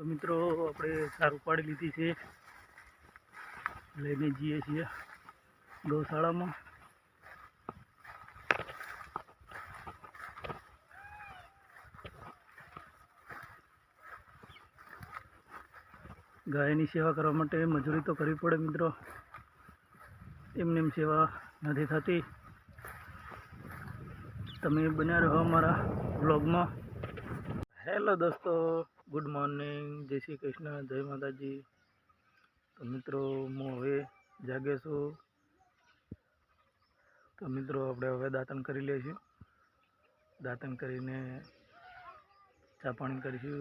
તો મિત્રો આપણે ચાર ઉપાડી લીધી છે, લઈને જઈએ છીએ ગૌશાળામાં. ગાયની સેવા કરવા માટે મજૂરી તો કરવી પડે મિત્રો, એમને એમ સેવા નથી થતી. તમે બન્યા રહો અમારા વ્લોગમાં. હેલો દોસ્તો, ગુડ મોર્નિંગ, જય શ્રી કૃષ્ણ, જય માતાજી. તો મિત્રો હું હવે જાગે છું. તો મિત્રો આપણે હવે દાંતણ કરી લઈશું. દાંતણ કરીને ચા પાણી કરીશું.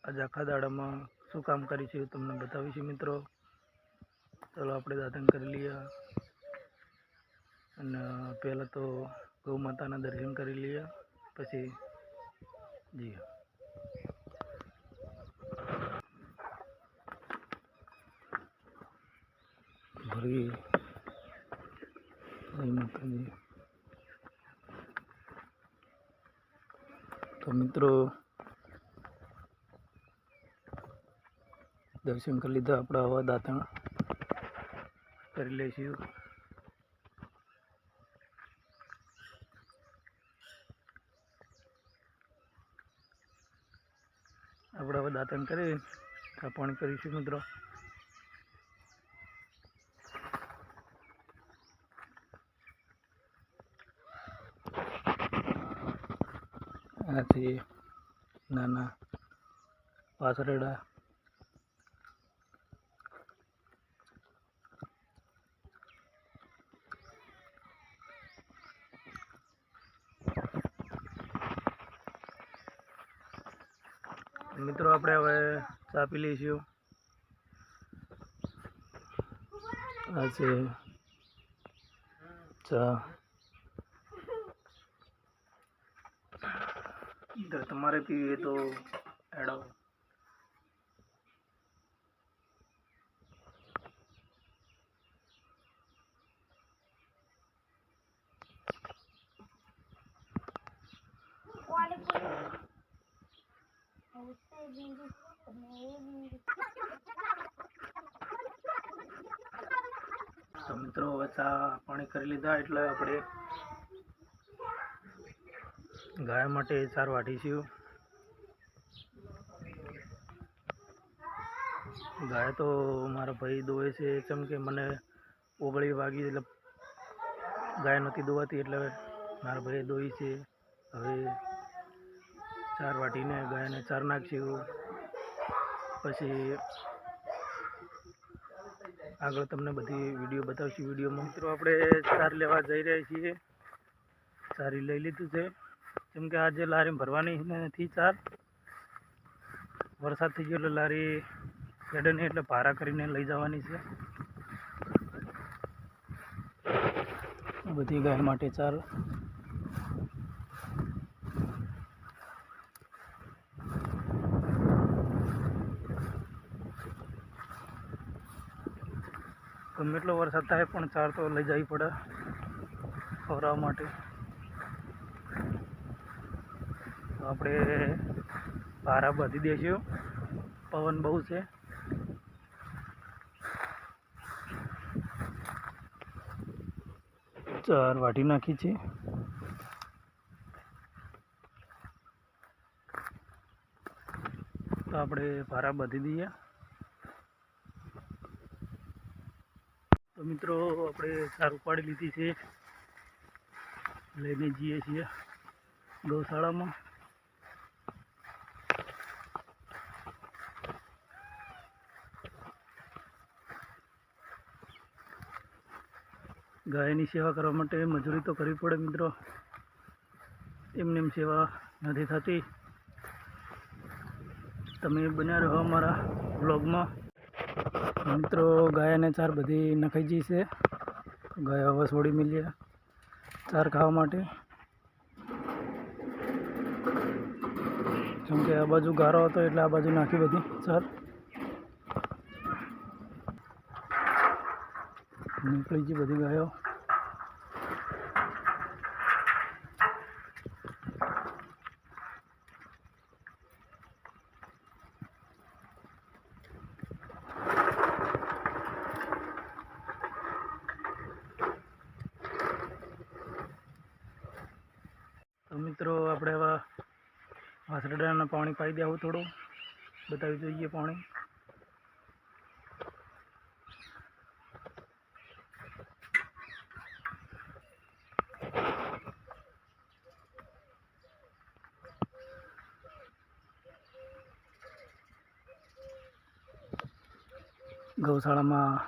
આજે આખા દાડામાં શું કામ કરીશું તમને બતાવીશું મિત્રો. ચાલો આપણે દાંતણ કરી લઈએ. અને પહેલાં તો ગૌ માતાના દર્શન કરી લઈએ, પછી જી ભરી જય માતાજી. તો મિત્રો દર્શન કરી લીધા, આપણે આવા દાંતણ કરી લઈશું. આપણે હવે દાંતણ કરી ચા પાણી કરીશું મિત્રો. આથી નાના વાસરડા મિત્રો આપણે હવે ચા પી લઈશું. આ છે ચા. તમારે પીવી તો એડો. તો મિત્રો હવે ચા પાણી કરી લીધા, એટલે આપણે ગાય માટે ચાર વાટીશું. ગાય તો મારા ભાઈ દોવે છે, કેમ કે મને ઓગળી વાગી એટલે ગાય નહોતી દોવાતી, એટલે મારા ભાઈ દોઈ છે. હવે ચાર વાટીને ગાયને ચાર નાખશું. પછી આગળ તમને બધી વિડીયો બતાવશું વિડીયોમાં. મિત્રો આપણે ચાર લેવા જઈ રહ્યા છીએ. ચારી લઈ લીધું છે, કેમ કે આજે લારી ભરવાની નથી. ચાર વરસાદ થઈ ગયો એટલે લારી હેડે નહીં, એટલે ભારા કરીને લઈ જવાની છે. બધી ગાય માટે ચાર. ગમે એટલો વરસાદ થાય પણ ચાર તો લઈ જવી પડે ખવડાવવા માટે. તો આપણે ભારા બાંધી દઈશું, પવન બહુ છે. ચાર વાટી નાખી છે. તો આપણે ભારા બાંધી દઈએ. તો મિત્રો આપણે ચાર ઉપાડી લીધી છે, લઈને જઈએ છીએ ગૌશાળામાં. ગાયની સેવા કરવા માટે મજૂરી તો કરવી પડે મિત્રો, એમને એમ સેવા નથી થતી. તમે બન્યા રહો અમારા વ્લોગમાં. મિત્રો ગાયને ચાર બધી નખાઈ ગઈ છે. ગાય હવે છોડી મળીએ ચાર ખાવા માટે, કેમ કે આ બાજુ ગારો હતો એટલે આ બાજુ નાખી બધી ચાર. નીકળી ગઈ બધી ગાયો. વાસરડાના પાણી પાઈ દેવું, થોડું બતાવી જોઈએ પાણી. ગૌશાળામાં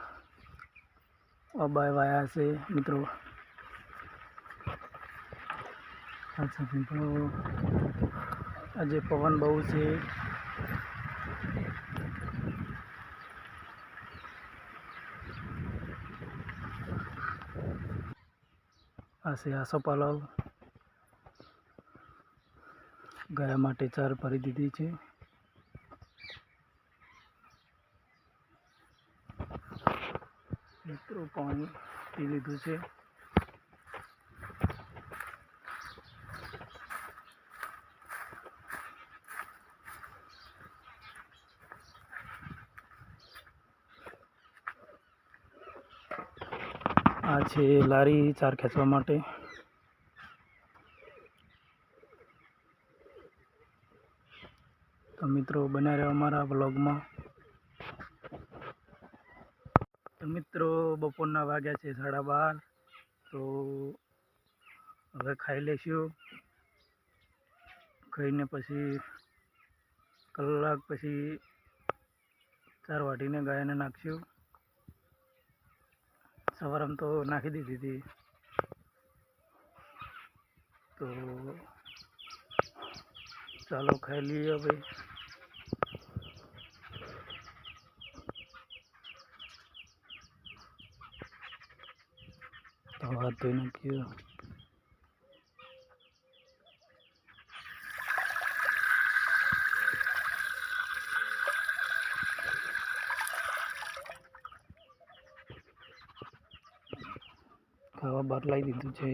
અબાય વાયા છે મિત્રો. અચ્છા મિત્રો, આજે પવન બહુ છે. આ છે આસોપાલવ. ગાય માટે ચાર ભરી દીધી છે. મિત્રો પાણી પી લીધું છે. આ છે લારી ચાર ખેંચવા માટે. તો મિત્રો બન્યા રહ્યો અમારા બ્લોગમાં. તો મિત્રો બપોરના વાગ્યા છે 12:30. તો હવે ખાઈ લઈશું. ખાઈને પછી કલાક પછી ચાર વાટીને ગાયને નાખશું. સવારમાં તો નાખી દીધી હતી. તો ચાલો ખાઈ લઈએ ભાઈ. તો હાથ ધોઈ નાખ્યો. ખાવા બહાર લાવી દીધું છે.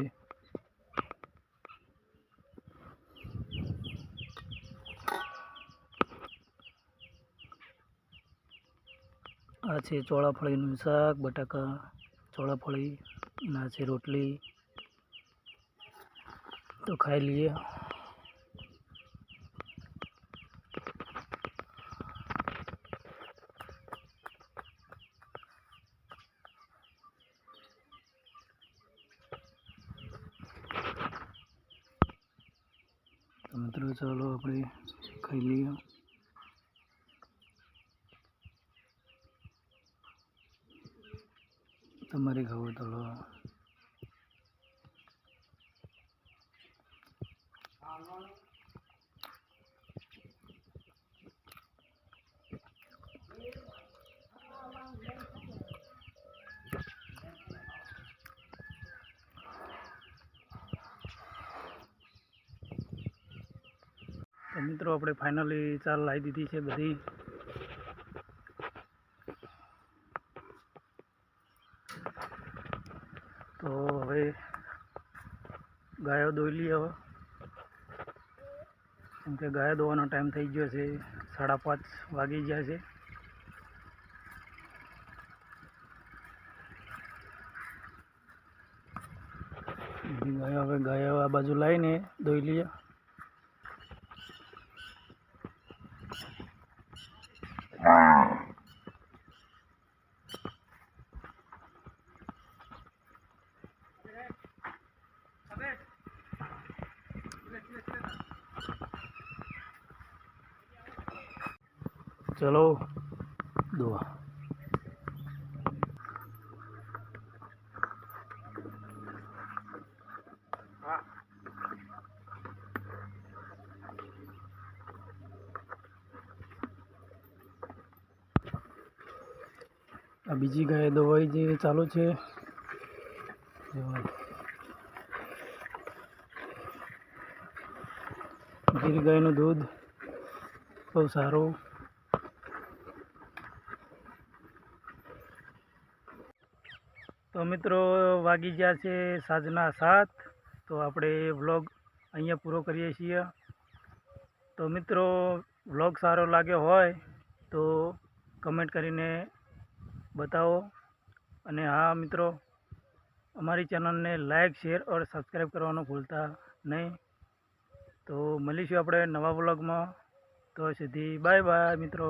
આ છે ચોળાફળીનું શાક, બટાકા, ચોળાફળી. ના છે રોટલી. તો ખાઈ લઈએ. તો મિત્રો ચાલો આપણે ખાઈ લઈએ. તમારે ખાવું તો લો. તો મિત્રો આપણે ફાઇનલી ચાલ લાવી દીધી છે બધી. તો હવે ગાયો દોઈ લઈએ. હવે કેમ કે ગાયો દોવાનો ટાઈમ થઈ ગયો છે. 5:30 વાગી ગયા છે. હવે ગાયો આ બાજુ લાવીને દોઈ લઈએ. ચલો દોવા. આ બીજી ગાય દવાઈ જે ચાલુ છે. ગીર ગાયનું દૂધ બહુ સારું. તો મિત્રો વાગી ગયા છે સાંજના 7. તો આપણે વ્લોગ અહીંયા પૂરો કરીએ છીએ. તો મિત્રો વ્લોગ સારો લાગ્યો હોય તો કમેન્ટ કરીને બતાવો. અને હા મિત્રો, અમારી ચેનલને લાઈક, શેર और સબસ્ક્રાઈબ કરવાનું ભૂલતા નહીં. તો મળીશું આપણે નવા વ્લોગમાં. તો સુધી બાય બાય મિત્રો.